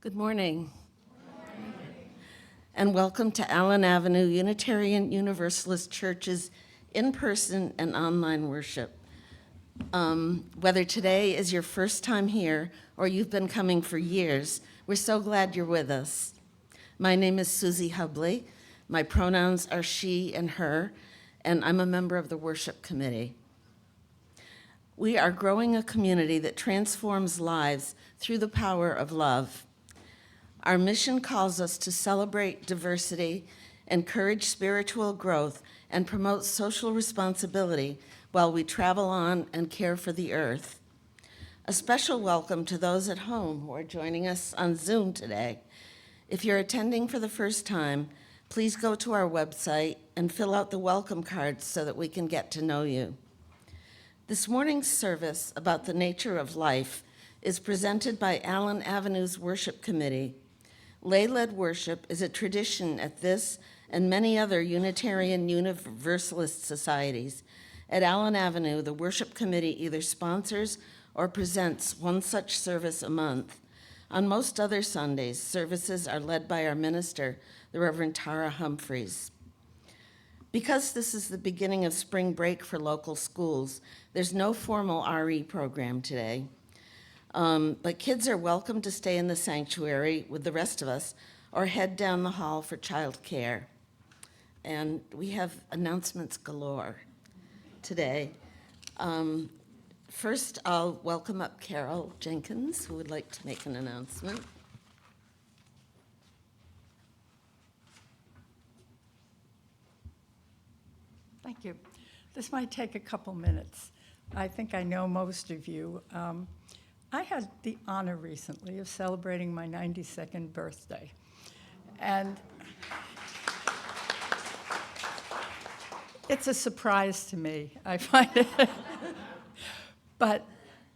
Good morning, and welcome to Allen Avenue Unitarian Universalist Church's in-person and online worship. Whether today is your first time here or you've been coming for years, we're so glad you're with us. My name is Susie Hubley. My pronouns are she and her, and I'm a member of the worship committee. We are growing a community that transforms lives through the power of love. Our mission calls us to celebrate diversity, encourage spiritual growth, and promote social responsibility while we travel on and care for the earth. A special welcome to those at home who are joining us on Zoom today. If you're attending for the first time, please go to our website and fill out the welcome cards so that we can get to know you. This morning's service about the nature of life is presented by Allen Avenue's Worship Committee. Lay-led worship is a tradition at this and many other Unitarian Universalist societies. At Allen Avenue, the Worship Committee either sponsors or presents one such service a month. On most other Sundays, services are led by our minister, the Reverend Tara Humphreys. Because this is the beginning of spring break for local schools, there's no formal RE program today. But kids are welcome to stay in the sanctuary with the rest of us or head down the hall for childcare. And we have announcements galore today. First, I'll welcome up Carol Jenkins, who would like to make an announcement. Thank you. This might take a couple minutes. I think I know most of you. I had the honor recently of celebrating my 92nd birthday. And it's a surprise to me, I find it. But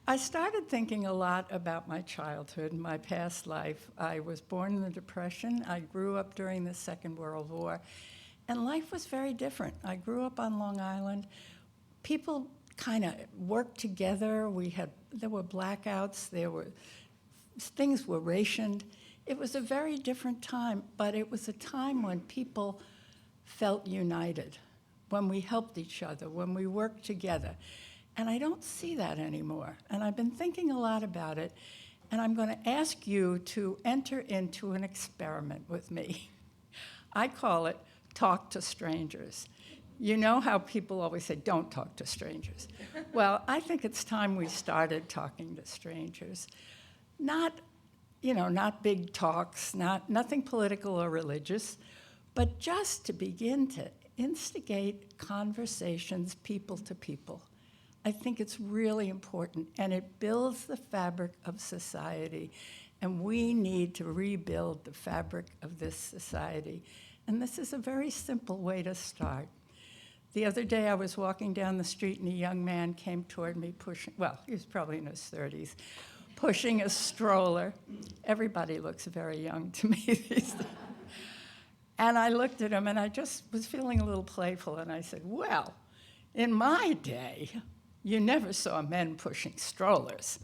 I started thinking a lot about my childhood and my past life. I was born in the Depression. I grew up during the Second World War. And life was very different. I grew up on Long Island. People kind of worked together. There were blackouts. Things were rationed. It was a very different time, but it was a time when people felt united, when we helped each other, when we worked together. And I don't see that anymore. And I've been thinking a lot about it, and I'm going to ask you to enter into an experiment with me. I call it Talk to Strangers. You know how people always say, don't talk to strangers. Well, I think it's time we started talking to strangers. Not big talks, nothing political or religious, but just to begin to instigate conversations people to people. I think it's really important, and it builds the fabric of society, and we need to rebuild the fabric of this society. And this is a very simple way to start. The other day I was walking down the street and a young man came toward me he was probably in his 30s, pushing a stroller. Everybody looks very young to me these days. And I looked at him and I just was feeling a little playful and I said, well, in my day, you never saw men pushing strollers.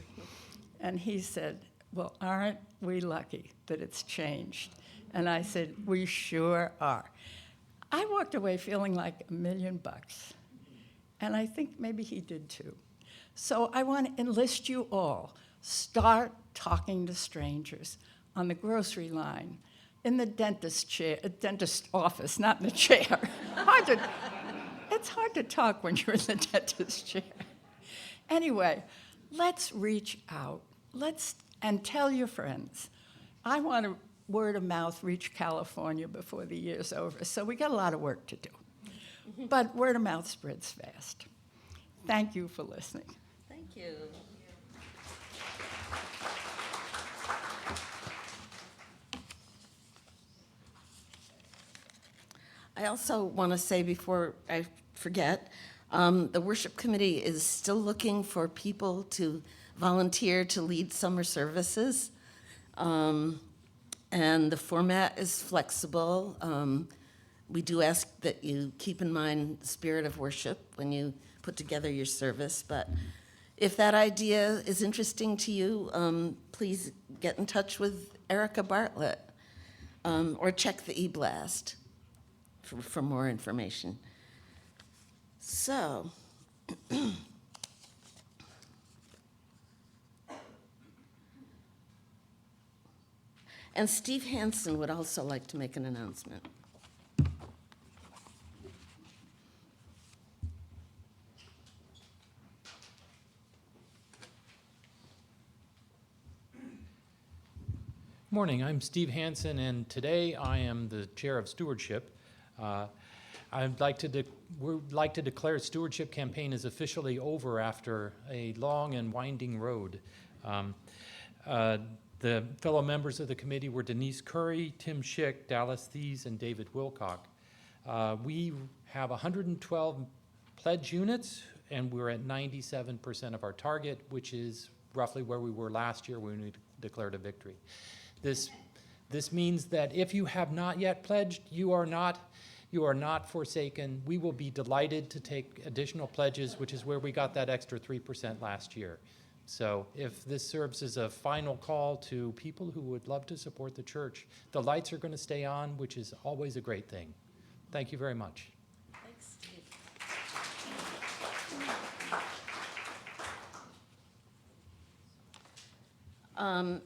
And he said, well, aren't we lucky that it's changed? And I said, we sure are. I walked away feeling like $1 million. And I think maybe he did too. So I want to enlist you all. Start talking to strangers on the grocery line, in the dentist office, not in the chair. It's hard to talk when you're in the dentist chair. Anyway, let's reach out. And tell your friends. I want to word of mouth reach California before the year's over, so we got a lot of work to do. But word of mouth spreads fast. Thank you for listening. Thank you. I also want to say before I forget, the worship committee is still looking for people to volunteer to lead summer services. And the format is flexible. We do ask that you keep in mind the spirit of worship when you put together your service, but if that idea is interesting to you, please get in touch with Erica Bartlett, or check the e-blast for more information. So, and Steve Hansen would also like to make an announcement. Morning, I'm Steve Hansen, and today I am the Chair of Stewardship. We'd like to declare Stewardship campaign is officially over after a long and winding road. The fellow members of the committee were Denise Curry, Tim Schick, Dallas Thies, and David Wilcock. We have 112 pledge units, and we're at 97% of our target, which is roughly where we were last year when we declared a victory. This means that if you have not yet pledged, you are not forsaken. We will be delighted to take additional pledges, which is where we got that extra 3% last year. So if this serves as a final call to people who would love to support the church, the lights are going to stay on, which is always a great thing. Thank you very much. Thanks, Steve.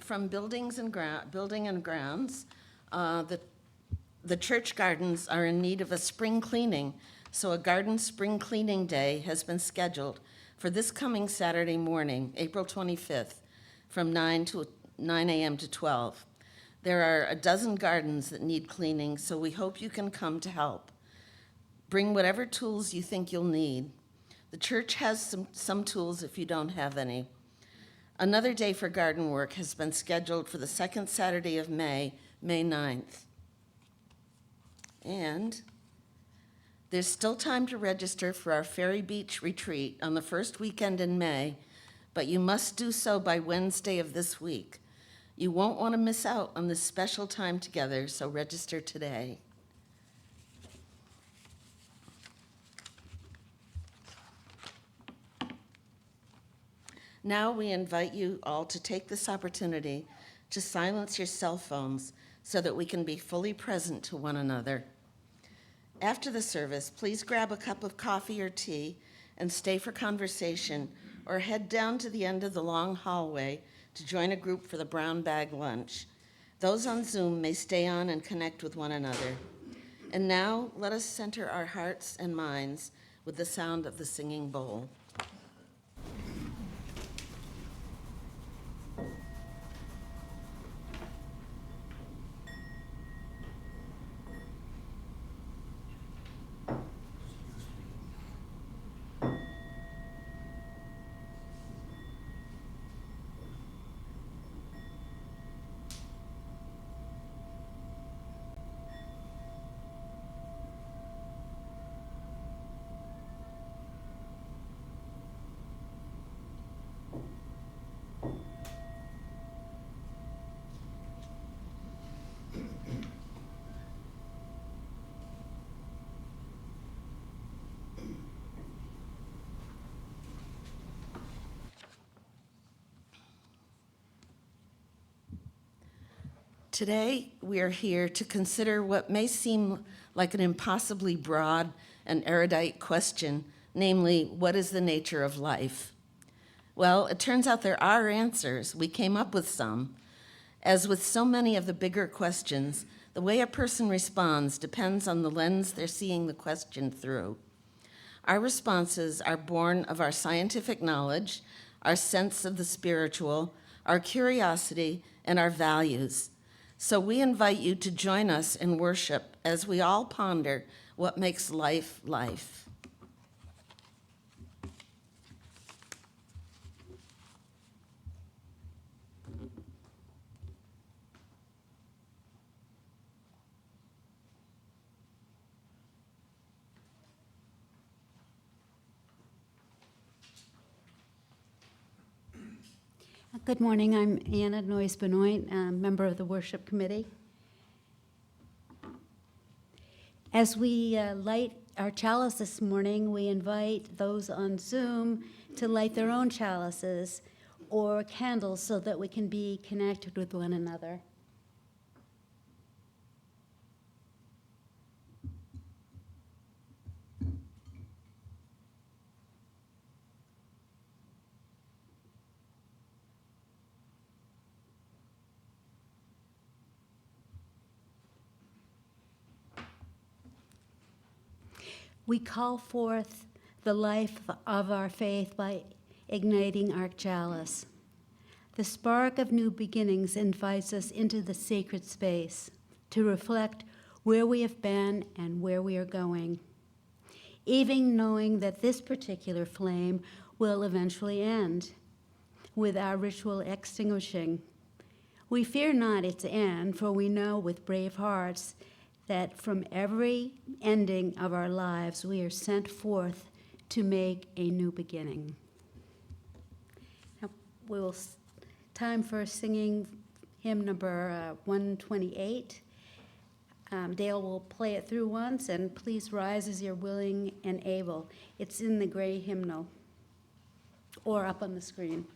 From Building and Grounds, the church gardens are in need of a spring cleaning, so a garden spring cleaning day has been scheduled for this coming Saturday morning, April 25th, from 9 a.m. to 12. There are a dozen gardens that need cleaning, so we hope you can come to help. Bring whatever tools you think you'll need. The church has some tools if you don't have any. Another day for garden work has been scheduled for the second Saturday of May, May 9th. And there's still time to register for our Ferry Beach retreat on the first weekend in May, but you must do so by Wednesday of this week. You won't want to miss out on this special time together, so register today. Now we invite you all to take this opportunity to silence your cell phones so that we can be fully present to one another. After the service, please grab a cup of coffee or tea and stay for conversation, or head down to the end of the long hallway to join a group for the brown bag lunch. Those on Zoom may stay on and connect with one another. And now let us center our hearts and minds with the sound of the singing bowl. Today, we are here to consider what may seem like an impossibly broad and erudite question, namely, what is the nature of life? Well, it turns out there are answers. We came up with some. As with so many of the bigger questions, the way a person responds depends on the lens they're seeing the question through. Our responses are born of our scientific knowledge, our sense of the spiritual, our curiosity, and our values. So we invite you to join us in worship as we all ponder what makes life life. Good morning. I'm Anna Noyes-Benoit, member of the Worship Committee. As we light our chalice this morning, we invite those on Zoom to light their own chalices or candles so that we can be connected with one another. We call forth the life of our faith by igniting our chalice. The spark of new beginnings invites us into the sacred space to reflect where we have been and where we are going, even knowing that this particular flame will eventually end with our ritual extinguishing. We fear not its end, for we know with brave hearts that from every ending of our lives we are sent forth to make a new beginning. Now, time for singing hymn number 128. Dale will play it through once, and please rise as you're willing and able. It's in the gray hymnal or up on the screen.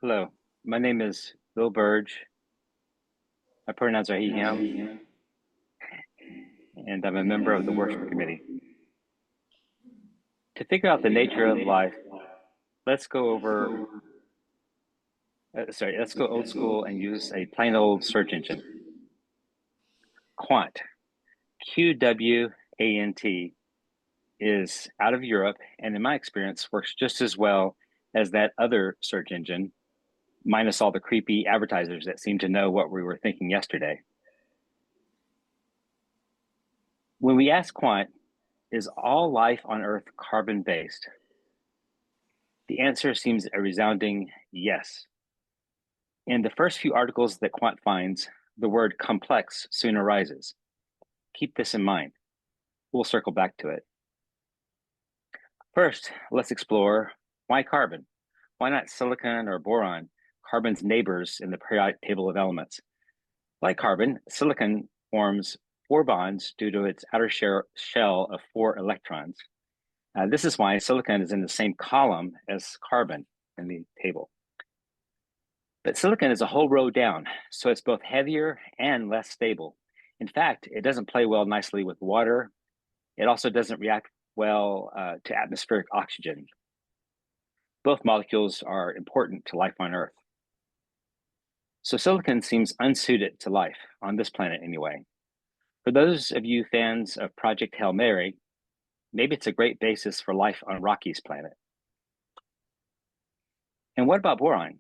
Hello, my name is Bill Burge. My pronouns are he, him, and I'm a member of the worship committee. To figure out the nature of life, let's go let's go old school and use a plain old search engine. Quant, QWANT, is out of Europe and in my experience works just as well as that other search engine, minus all the creepy advertisers that seem to know what we were thinking yesterday. When we ask Quant, is all life on Earth carbon-based? The answer seems a resounding yes. In the first few articles that Quant finds, the word complex soon arises. Keep this in mind. We'll circle back to it. First, let's explore why carbon? Why not silicon or boron, carbon's neighbors in the periodic table of elements? Like carbon, silicon forms 4 bonds due to its outer shell of 4 electrons. This is why silicon is in the same column as carbon in the table. But silicon is a whole row down, so it's both heavier and less stable. In fact, it doesn't play well nicely with water. It also doesn't react well to atmospheric oxygen. Both molecules are important to life on Earth. So silicon seems unsuited to life, on this planet anyway. For those of you fans of Project Hail Mary, maybe it's a great basis for life on Rocky's planet. And what about boron?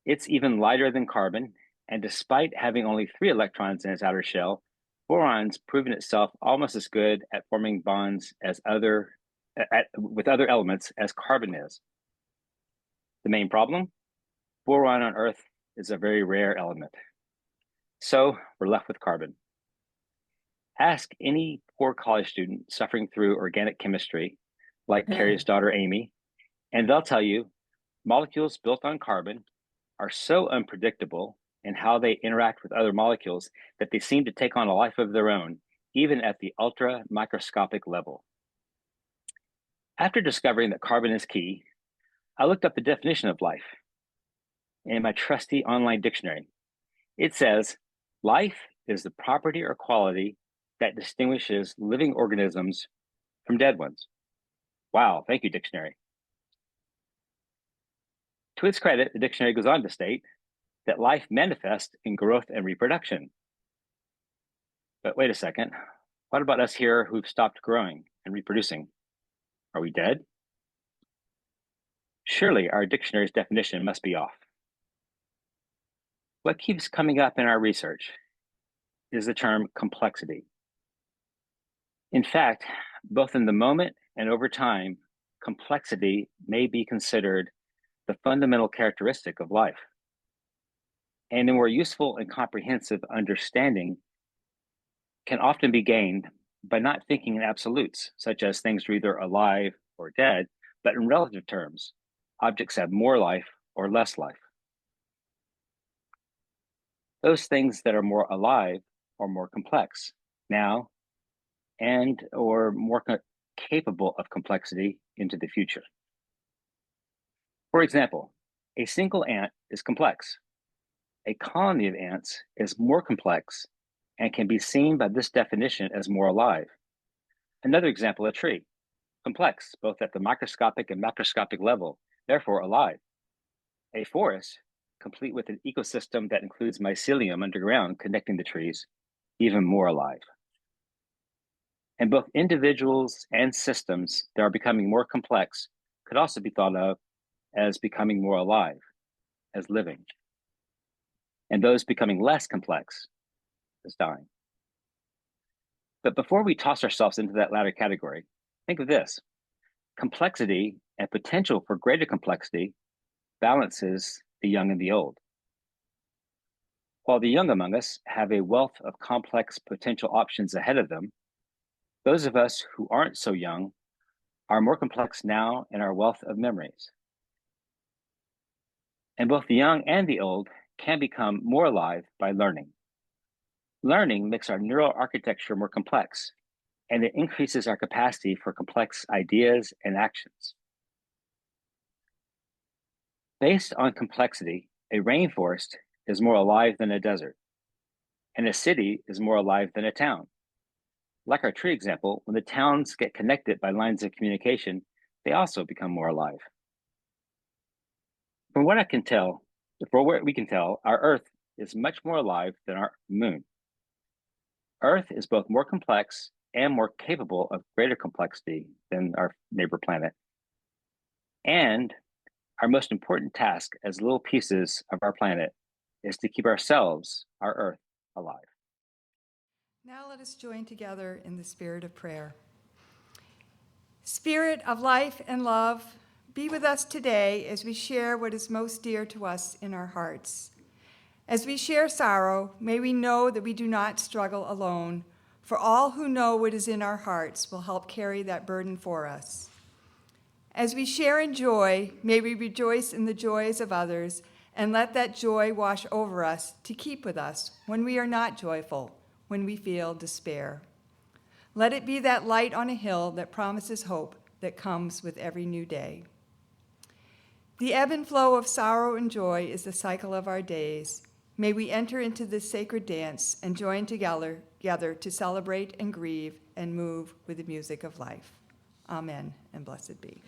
It's even lighter than carbon, and despite having only 3 electrons in its outer shell, boron's proven itself almost as good at forming bonds with other elements as carbon is. The main problem? Boron on Earth is a very rare element. So we're left with carbon. Ask any poor college student suffering through organic chemistry, like Carrie's daughter Amy, and they'll tell you molecules built on carbon are so unpredictable in how they interact with other molecules that they seem to take on a life of their own, even at the ultra microscopic level. After discovering that carbon is key, I looked up the definition of life in my trusty online dictionary. It says, life is the property or quality that distinguishes living organisms from dead ones. Wow, thank you, dictionary. To its credit, the dictionary goes on to state that life manifests in growth and reproduction. But wait a second, what about us here who've stopped growing and reproducing? Are we dead? Surely our dictionary's definition must be off. What keeps coming up in our research is the term complexity. In fact, both in the moment and over time, complexity may be considered the fundamental characteristic of life. And a more useful and comprehensive understanding can often be gained by not thinking in absolutes, such as things are either alive or dead, but in relative terms, objects have more life or less life. Those things that are more alive are more complex now and or more capable of complexity into the future. For example, a single ant is complex. A colony of ants is more complex and can be seen by this definition as more alive. Another example, a tree, complex both at the microscopic and macroscopic level, therefore alive. A forest, complete with an ecosystem that includes mycelium underground connecting the trees, even more alive. And both individuals and systems that are becoming more complex could also be thought of as becoming more alive, as living. And those becoming less complex as dying. But before we toss ourselves into that latter category, think of this. Complexity and potential for greater complexity balances the young and the old. While the young among us have a wealth of complex potential options ahead of them, those of us who aren't so young are more complex now in our wealth of memories. And both the young and the old can become more alive by learning. Learning makes our neural architecture more complex, and it increases our capacity for complex ideas and actions. Based on complexity, a rainforest is more alive than a desert, and a city is more alive than a town. Like our tree example, when the towns get connected by lines of communication, they also become more alive. From what we can tell, our Earth is much more alive than our moon. Earth is both more complex and more capable of greater complexity than our neighbor planet. And our most important task as little pieces of our planet is to keep ourselves, our Earth, alive. Now let us join together in the spirit of prayer. Spirit of life and love, be with us today as we share what is most dear to us in our hearts. As we share sorrow, may we know that we do not struggle alone, for all who know what is in our hearts will help carry that burden for us. As we share in joy, may we rejoice in the joys of others and let that joy wash over us to keep with us when we are not joyful, when we feel despair. Let it be that light on a hill that promises hope that comes with every new day. The ebb and flow of sorrow and joy is the cycle of our days. May we enter into this sacred dance and join together to celebrate and grieve and move with the music of life. Amen, and blessed be.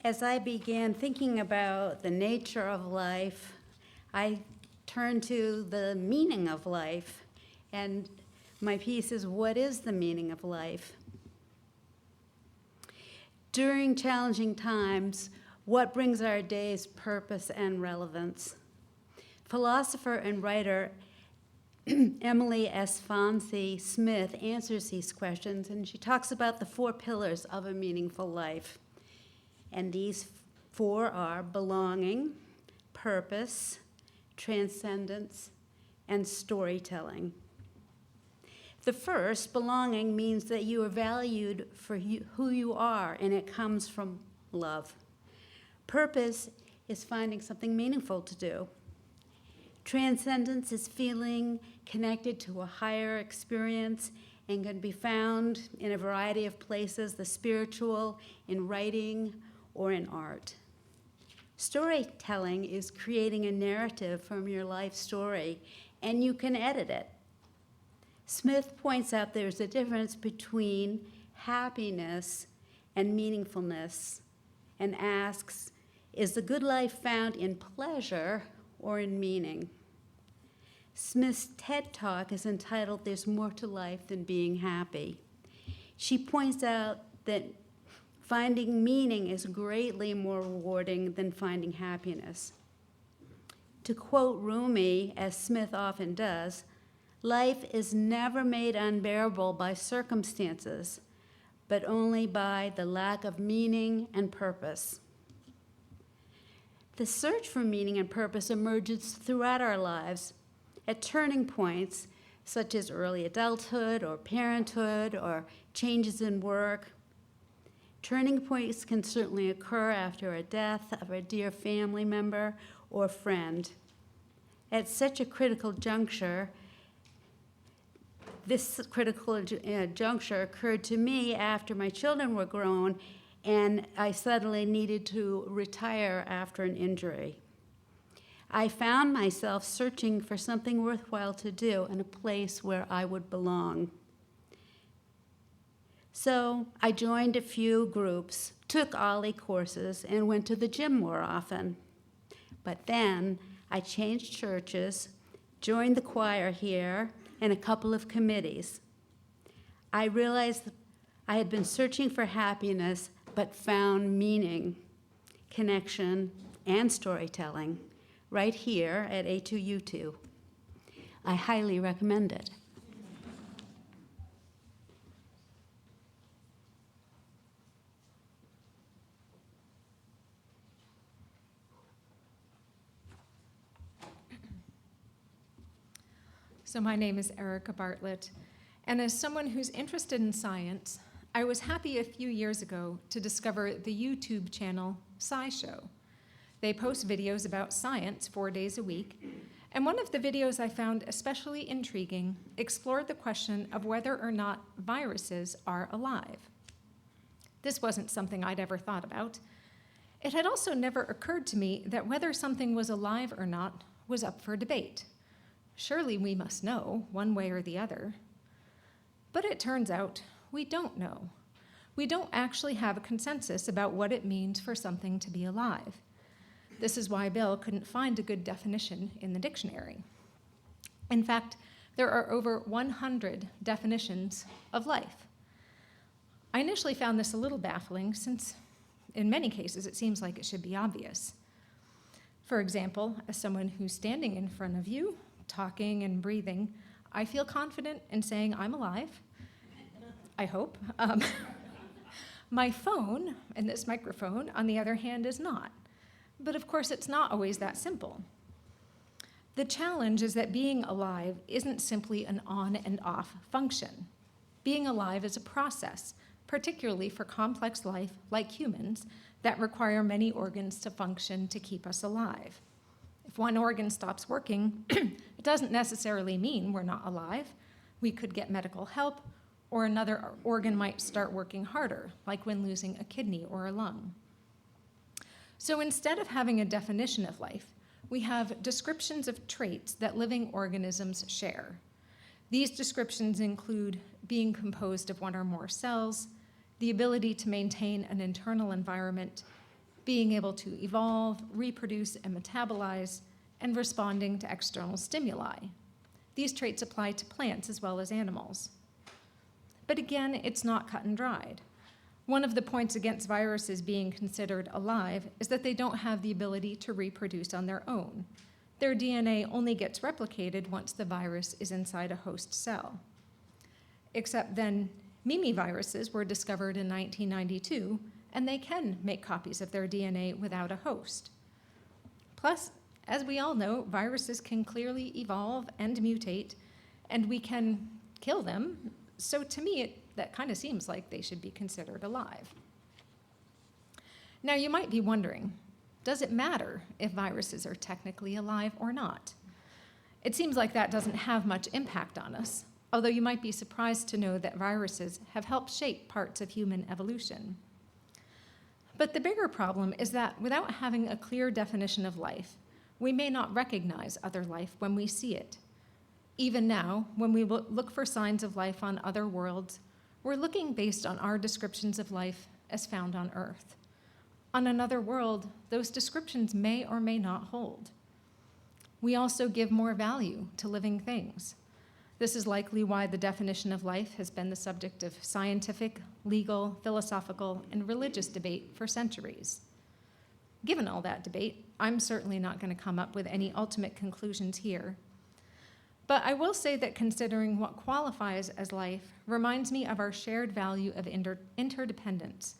As I began thinking about the nature of life, I turned to the meaning of life. And my piece is, what is the meaning of life? During challenging times, what brings our days purpose and relevance? Philosopher and writer Emily S. Fonzie Smith answers these questions, and she talks about the 4 pillars of a meaningful life. And these 4 are belonging, purpose, transcendence, and storytelling. The first, belonging, means that you are valued for who you are, and it comes from love. Purpose is finding something meaningful to do. Transcendence is feeling connected to a higher experience and can be found in a variety of places, the spiritual, in writing, or in art. Storytelling is creating a narrative from your life story, and you can edit it. Smith points out there's a difference between happiness and meaningfulness, and asks, is the good life found in pleasure or in meaning? Smith's TED Talk is entitled, There's More to Life Than Being Happy. She points out that finding meaning is greatly more rewarding than finding happiness. To quote Rumi, as Smith often does, life is never made unbearable by circumstances, but only by the lack of meaning and purpose. The search for meaning and purpose emerges throughout our lives at turning points such as early adulthood or parenthood or changes in work. Turning points can certainly occur after a death of a dear family member or friend. At such a critical juncture, this critical juncture occurred to me after my children were grown and I suddenly needed to retire after an injury. I found myself searching for something worthwhile to do in a place where I would belong. So I joined a few groups, took OLLI courses, and went to the gym more often. But then I changed churches, joined the choir here, and a couple of committees. I realized I had been searching for happiness, but found meaning, connection, and storytelling right here at A2U2. I highly recommend it. So my name is Erica Bartlett, and as someone who's interested in science, I was happy a few years ago to discover the YouTube channel SciShow. They post videos about science 4 days a week, and one of the videos I found especially intriguing explored the question of whether or not viruses are alive. This wasn't something I'd ever thought about. It had also never occurred to me that whether something was alive or not was up for debate. Surely we must know, one way or the other. But it turns out we don't know. We don't actually have a consensus about what it means for something to be alive. This is why Bill couldn't find a good definition in the dictionary. In fact, there are over 100 definitions of life. I initially found this a little baffling since, in many cases, it seems like it should be obvious. For example, as someone who's standing in front of you, talking and breathing, I feel confident in saying I'm alive. I hope. My phone and this microphone, on the other hand, is not. But of course, it's not always that simple. The challenge is that being alive isn't simply an on and off function. Being alive is a process, particularly for complex life like humans, that require many organs to function to keep us alive. If one organ stops working, it doesn't necessarily mean we're not alive. We could get medical help, or another organ might start working harder, like when losing a kidney or a lung. So instead of having a definition of life, we have descriptions of traits that living organisms share. These descriptions include being composed of one or more cells, the ability to maintain an internal environment, being able to evolve, reproduce, and metabolize, and responding to external stimuli. These traits apply to plants as well as animals. But again, it's not cut and dried. One of the points against viruses being considered alive is that they don't have the ability to reproduce on their own. Their DNA only gets replicated once the virus is inside a host cell. Except then, viruses were discovered in 1992, and they can make copies of their DNA without a host. Plus, as we all know, viruses can clearly evolve and mutate, and we can kill them. So to me, that kind of seems like they should be considered alive. Now, you might be wondering, does it matter if viruses are technically alive or not? It seems like that doesn't have much impact on us, although you might be surprised to know that viruses have helped shape parts of human evolution. But the bigger problem is that without having a clear definition of life, we may not recognize other life when we see it. Even now, when we look for signs of life on other worlds, we're looking based on our descriptions of life as found on Earth. On another world, those descriptions may or may not hold. We also give more value to living things. This is likely why the definition of life has been the subject of scientific, legal, philosophical, and religious debate for centuries. Given all that debate, I'm certainly not going to come up with any ultimate conclusions here. But I will say that considering what qualifies as life reminds me of our shared value of interdependence,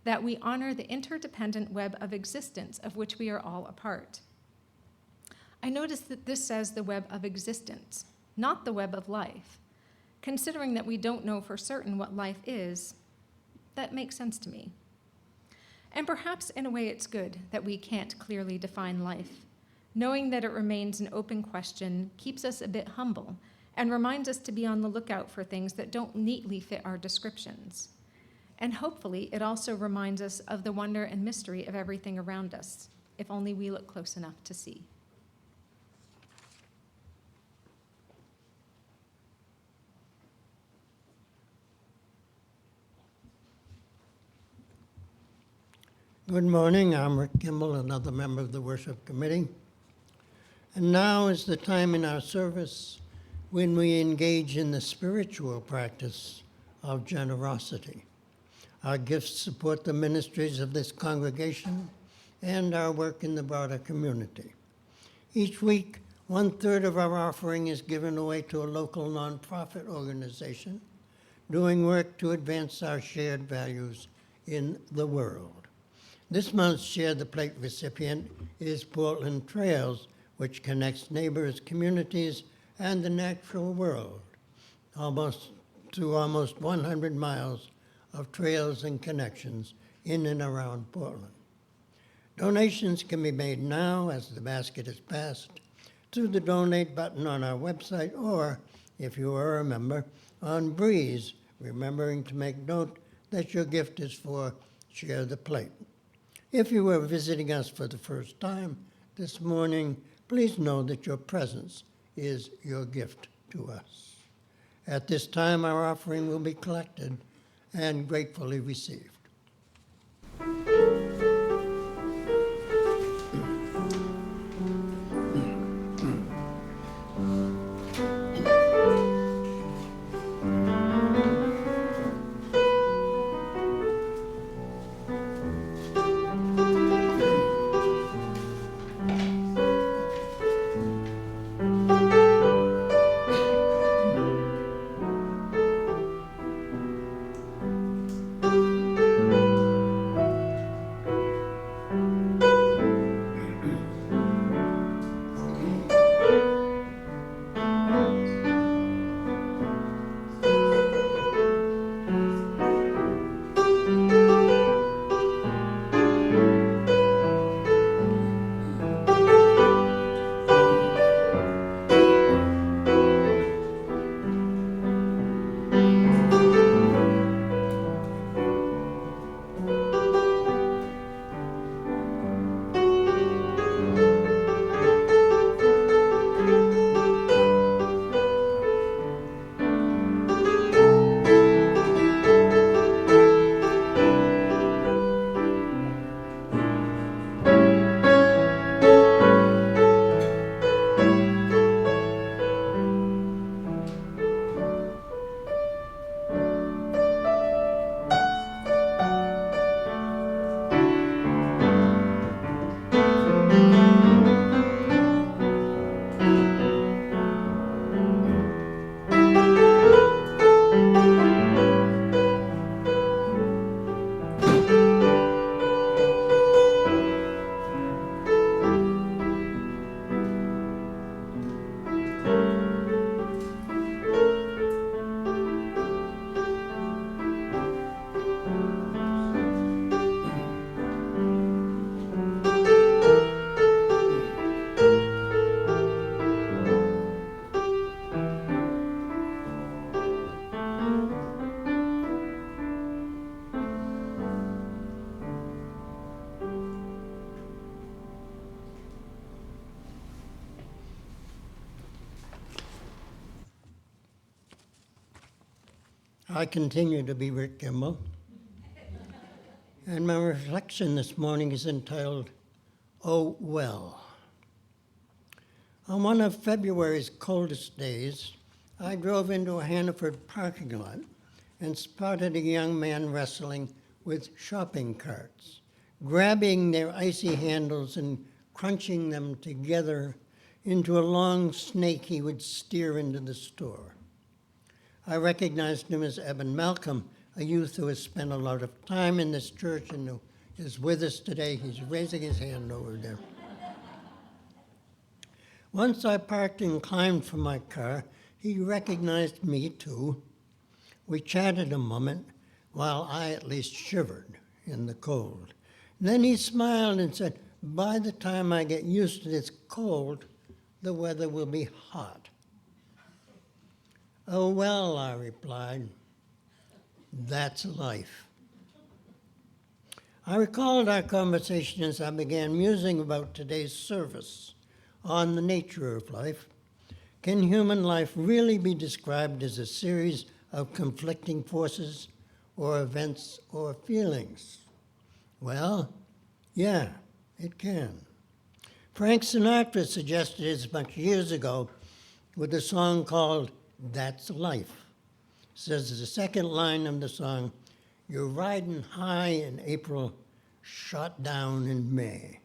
that we honor the interdependent web of existence of which we are all a part. I notice that this says the web of existence, not the web of life. Considering that we don't know for certain what life is, that makes sense to me. And perhaps in a way it's good that we can't clearly define life. Knowing that it remains an open question keeps us a bit humble and reminds us to be on the lookout for things that don't neatly fit our descriptions. And hopefully it also reminds us of the wonder and mystery of everything around us, if only we look close enough to see. Good morning. I'm Rick Kimball, another member of the Worship Committee. And now is the time in our service when we engage in the spiritual practice of generosity. Our gifts support the ministries of this congregation and our work in the broader community. Each week, 1/3 of our offering is given away to a local nonprofit organization doing work to advance our shared values in the world. This month's Share the Plate recipient is Portland Trails, which connects neighbors, communities, and the natural world, almost 100 miles of trails and connections in and around Portland. Donations can be made now as the basket is passed through the donate button on our website, or, if you are a member, on Breeze, remembering to make note that your gift is for Share the Plate. If you are visiting us for the first time this morning, please know that your presence is your gift to us. At this time, our offering will be collected and gratefully received. I continue to be Rick Kimball. And my reflection this morning is entitled, Oh Well. On one of February's coldest days, I drove into a Hannaford parking lot and spotted a young man wrestling with shopping carts, grabbing their icy handles and crunching them together into a long snake he would steer into the store. I recognized him as Eben Malcolm, a youth who has spent a lot of time in this church and who is with us today. He's raising his hand over there. Once I parked and climbed from my car, he recognized me too. We chatted a moment while I at least shivered in the cold. Then he smiled and said, by the time I get used to this cold, the weather will be hot. Oh, well, I replied, that's life. I recalled our conversation as I began musing about today's service on the nature of life. Can human life really be described as a series of conflicting forces or events or feelings? Well, yeah, it can. Frank Sinatra suggested as much years ago with a song called That's Life. Says the second line of the song, you're riding high in April, shot down in May.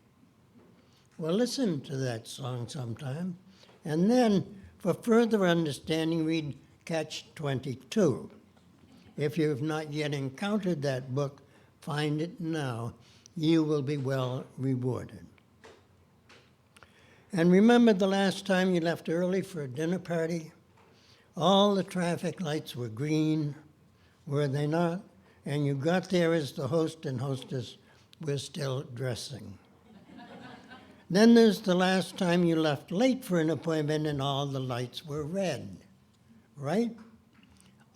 Well, listen to that song sometime, and then for further understanding, read Catch-22. If you have not yet encountered that book, find it now. You will be well rewarded. And remember the last time you left early for a dinner party? All the traffic lights were green, were they not? And you got there as the host and hostess were still dressing. Then there's the last time you left late for an appointment and all the lights were red, right?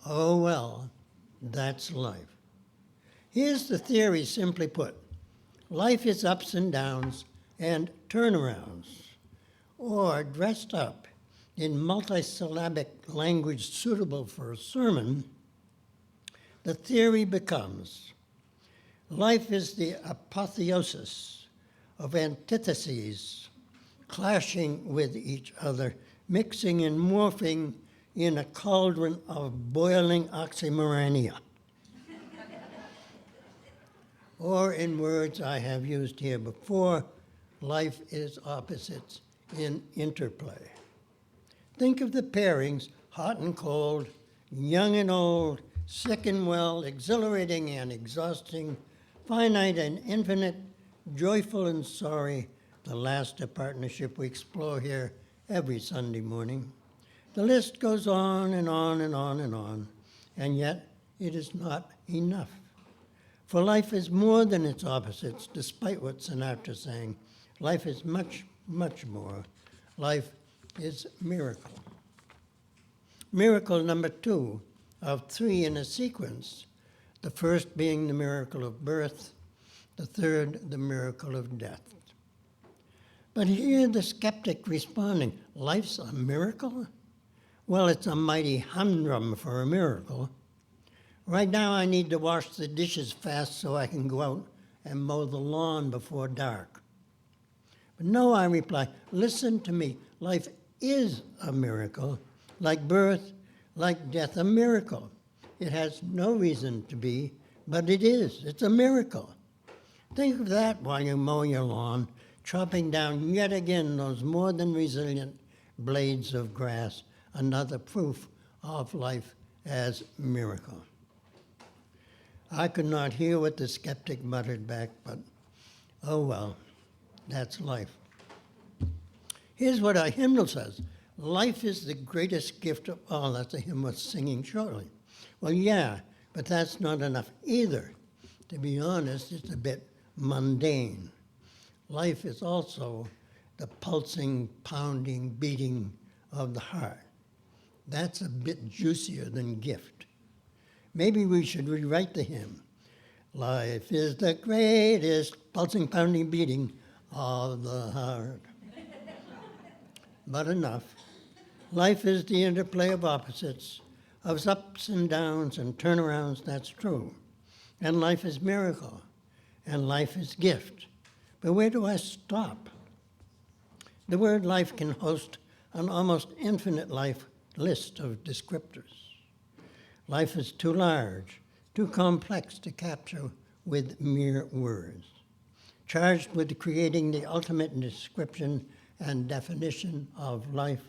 Oh, well, that's life. Here's the theory simply put. Life is ups and downs and turnarounds, or dressed up in multisyllabic language suitable for a sermon, the theory becomes life is the apotheosis of antitheses clashing with each other, mixing and morphing in a cauldron of boiling oxymorania. Or in words I have used here before, life is opposites in interplay. Think of the pairings, hot and cold, young and old, sick and well, exhilarating and exhausting, finite and infinite, joyful and sorry, the last partnership we explore here every Sunday morning. The list goes on and on and on and on, and yet it is not enough. For life is more than its opposites, despite what Sinatra saying. Life is much, much more. Life is miracle. Miracle number 2 of 3 in a sequence, the first being the miracle of birth, the third, the miracle of death. But hear the skeptic responding, life's a miracle? Well, it's a mighty humdrum for a miracle. Right now I need to wash the dishes fast so I can go out and mow the lawn before dark. But no, I reply, listen to me. Life is a miracle, like birth, like death, a miracle. It has no reason to be, but it is. It's a miracle. Think of that while you mow your lawn, chopping down yet again those more than resilient blades of grass, another proof of life as miracle. I could not hear what the skeptic muttered back, but oh well, that's life. Here's what our hymnal says. Life is the greatest gift of all. That's a hymn we're singing shortly. Well, yeah, but that's not enough either. To be honest, it's a bit mundane. Life is also the pulsing, pounding, beating of the heart. That's a bit juicier than gift. Maybe we should rewrite the hymn. Life is the greatest pulsing, pounding, beating of the heart. But enough. Life is the interplay of opposites, of ups and downs and turnarounds, that's true. And life is miracle, and life is gift. But where do I stop? The word life can host an almost infinite life list of descriptors. Life is too large, too complex to capture with mere words. Charged with creating the ultimate description and definition of life,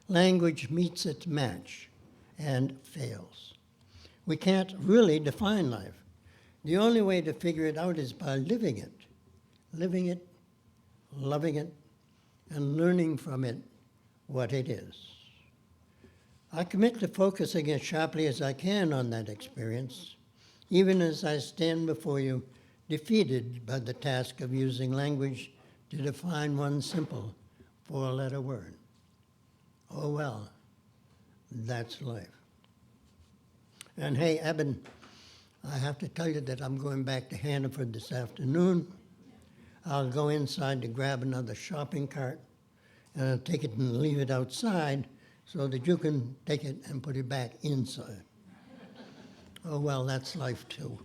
language meets its match and fails. We can't really define life. The only way to figure it out is by living it, loving it, and learning from it what it is. I commit to focusing as sharply as I can on that experience, even as I stand before you defeated by the task of using language to define one simple four-letter word. Oh well, that's life. And hey, Eben, I have to tell you that I'm going back to Hannaford this afternoon. I'll go inside to grab another shopping cart, and I'll take it and leave it outside so that you can take it and put it back inside. Oh well, that's life too.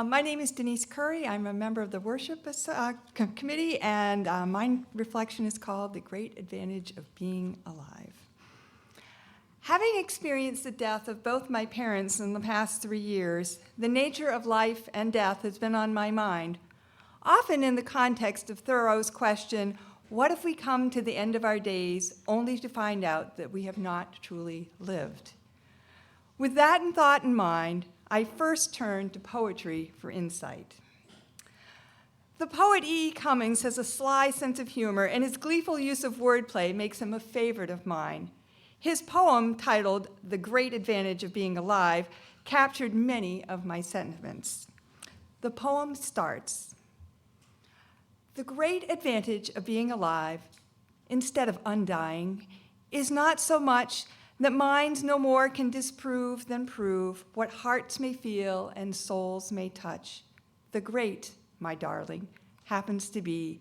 My name is Denise Curry. I'm a member of the worship committee, and my reflection is called The Great Advantage of Being Alive. Having experienced the death of both my parents in the past 3 years, the nature of life and death has been on my mind, often in the context of Thoreau's question, what if we come to the end of our days only to find out that we have not truly lived? With that in thought in mind, I first turned to poetry for insight. The poet E. Cummings has a sly sense of humor, and his gleeful use of wordplay makes him a favorite of mine. His poem, titled The Great Advantage of Being Alive, captured many of my sentiments. The poem starts, "The great advantage of being alive, instead of undying, is not so much that minds no more can disprove than prove what hearts may feel and souls may touch. The great, my darling, happens to be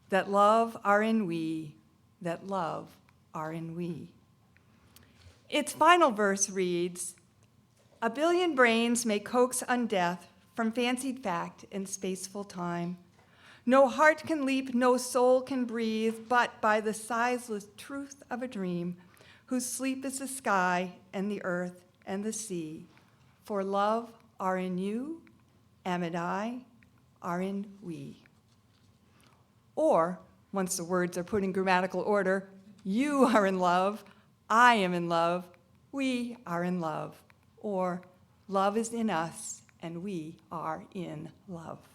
that love are in we, that love are in we." Its final verse reads, "A billion brains may coax undeath from fancied fact and spaceful time. No heart can leap, no soul can breathe, but by the sizeless truth of a dream, whose sleep is the sky and the earth and the sea. For love are in you, and I are in we." Or, once the words are put in grammatical order, you are in love, I am in love, we are in love. Or, love is in us, and we are in love.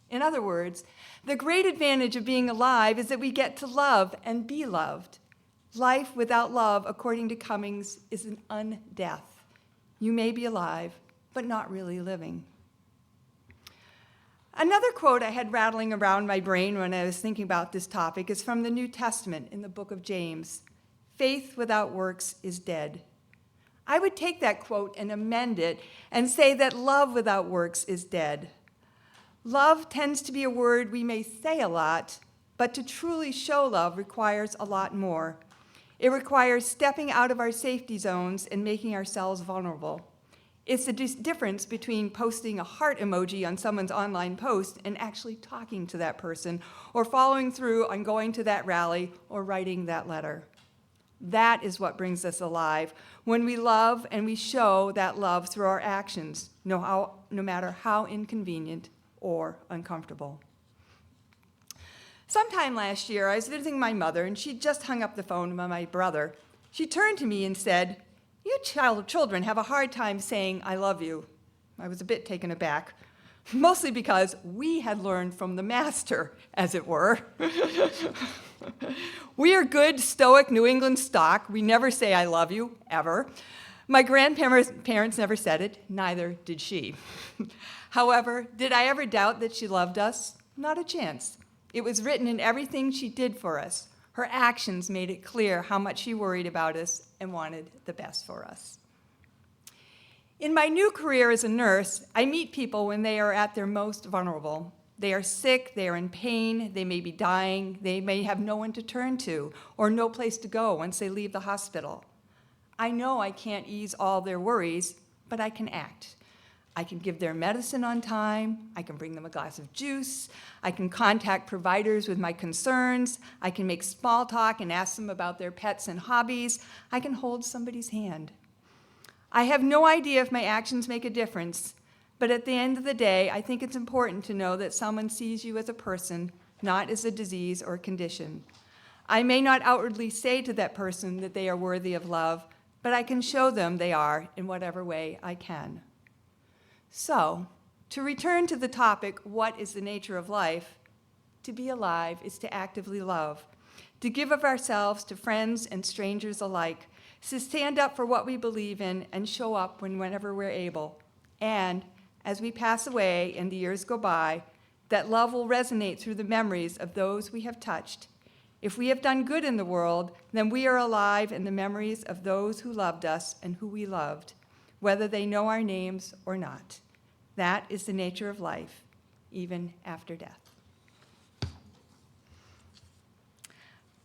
In other words, the great advantage of being alive is that we get to love and be loved. Life without love, according to Cummings, is an undeath. You may be alive, but not really living. Another quote I had rattling around my brain when I was thinking about this topic is from the New Testament in the book of James. "Faith without works is dead." I would take that quote and amend it and say that love without works is dead. Love tends to be a word we may say a lot, but to truly show love requires a lot more. It requires stepping out of our safety zones and making ourselves vulnerable. It's the difference between posting a heart emoji on someone's online post and actually talking to that person, or following through on going to that rally or writing that letter. That is what brings us alive, when we love and we show that love through our actions, no matter how inconvenient or uncomfortable. Sometime last year, I was visiting my mother, and she'd just hung up the phone with my brother. She turned to me and said, "You children have a hard time saying I love you." I was a bit taken aback, mostly because we had learned from the master, as it were. We are good, stoic New England stock. We never say I love you, ever. My grandparents never said it, neither did she. However, did I ever doubt that she loved us? Not a chance. It was written in everything she did for us, Her actions made it clear how much she worried about us and wanted the best for us. In my new career as a nurse, I meet people when they are at their most vulnerable. They are sick, they are in pain, they may be dying, they may have no one to turn to or no place to go once they leave the hospital. I know I can't ease all their worries, but I can act. I can give their medicine on time, I can bring them a glass of juice, I can contact providers with my concerns, I can make small talk and ask them about their pets and hobbies, I can hold somebody's hand. I have no idea if my actions make a difference, but at the end of the day, I think it's important to know that someone sees you as a person, not as a disease or condition. I may not outwardly say to that person that they are worthy of love, but I can show them they are in whatever way I can. So, to return to the topic, what is the nature of life? To be alive is to actively love, to give of ourselves to friends and strangers alike, to stand up for what we believe in and show up whenever we're able. And as we pass away and the years go by, that love will resonate through the memories of those we have touched. If we have done good in the world, then we are alive in the memories of those who loved us and who we loved, whether they know our names or not. That is the nature of life, even after death.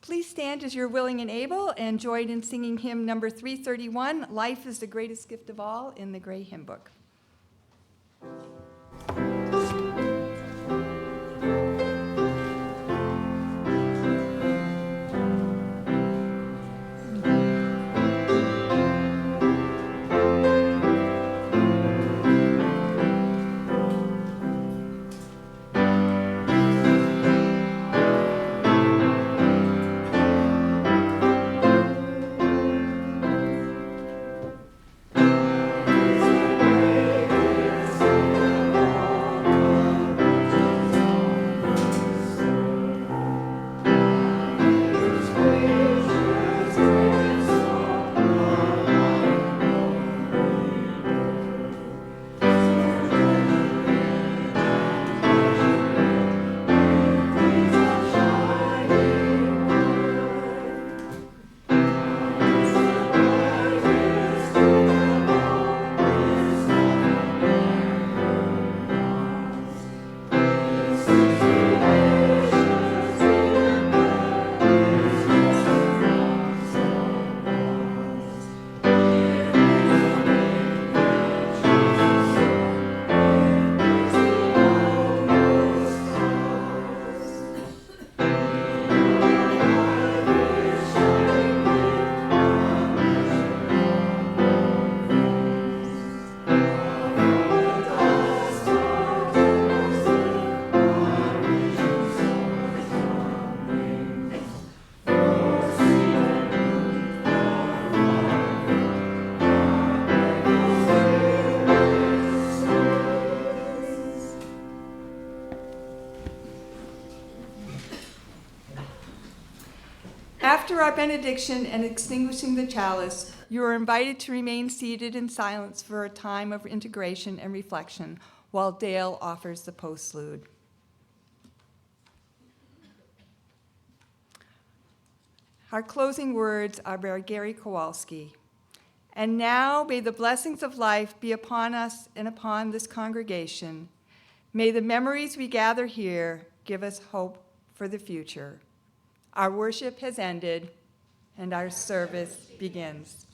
Please stand as you're willing and able and join in singing hymn number 331, Life is the Greatest Gift of All, in the Gray Hymn Book. After our benediction and extinguishing the chalice, you are invited to remain seated in silence for a time of integration and reflection while Dale offers the postlude. Our closing words are by Gary Kowalski. And now may the blessings of life be upon us and upon this congregation. May the memories we gather here give us hope for the future. Our worship has ended, and our service begins.